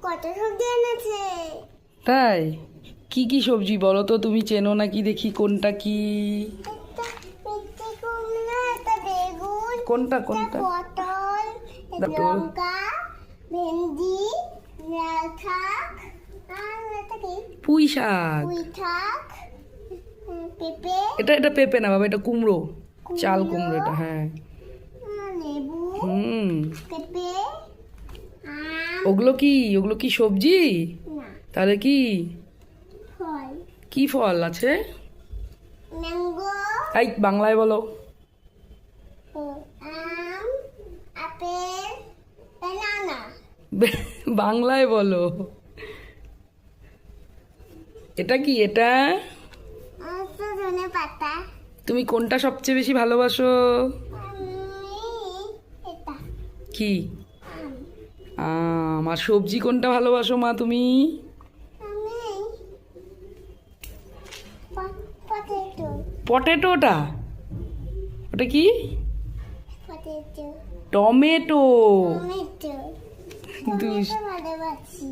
কত সবজি এনেছে। তাই কি কি সবজি বলো তো, তুমি চেনো নাকি দেখি কোনটা কি? একটা মিষ্টি কুমড়া, একটা বেগুন, কোনটা একটা কোনটা? পটল, পটল। লঙ্কা, ভেন্ডি, লাল শাক, আর এটা কি? পুঁই শাক। পুঁই শাক, পেঁপে, এটা এটা পেঁপে না বাবা, এটা কুমড়ো, চাল কুমড়ো এটা, হ্যাঁ। লেবু, হুম। পেঁপে, আম, ওগুলো কি সবজি? না, তাহলে কি? ফল, কি ফল আছে? ম্যাঙ্গো, এই বাংলায় বলো। আম, আপেল, ব্যানানা, বাংলায় বলো। এটা কি এটা? আর তো ধনে পাতা। তুমি কোনটা সবচেয়ে বেশি ভালোবাসো? আমি এটা কি? আম। আর সবজি কোনটা ভালোবাসো মা তুমি? আমি পটেটো, পটেটোটা? ওটা কি? Potato, tomato. টমেটো, দুষ টমেটো ভালোবাসি।